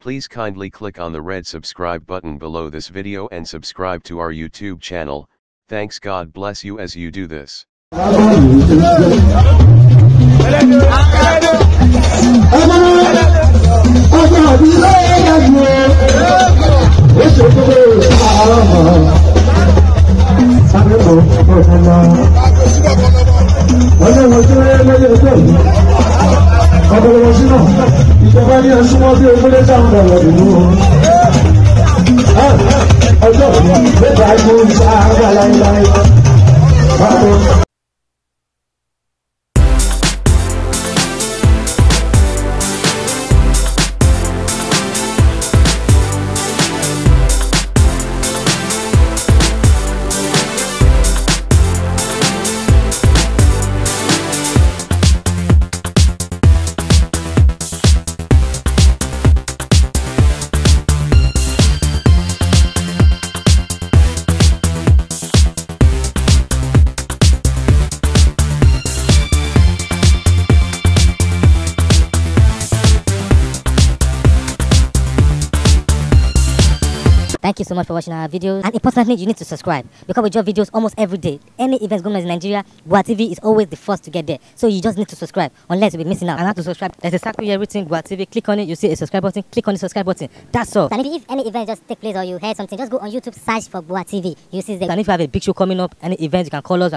Please kindly click on the red subscribe button below this video and subscribe to our YouTube channel. Thanks, God bless you as you do this. Ìjọba ní ẹ̀sùnmọ́ bí ewúrẹ́ sáwọn ọ̀rọ̀ ìlú. Ọjọ́ ìgbésà ìlú sáà láíláí. Thank you so much for watching our videos, and importantly, you need to subscribe because we drop videos almost every day. Any events going on in Nigeria, Gua TV is always the first to get there. So you just need to subscribe, unless you'll be missing out. And how to subscribe? There's a circle here written Gua TV. Click on it, you see a subscribe button. Click on the subscribe button. That's all. And if any event just take place or you heard something, just go on YouTube, search for Gua TV. You see the. And if you have a big show coming up, any event, you can call us.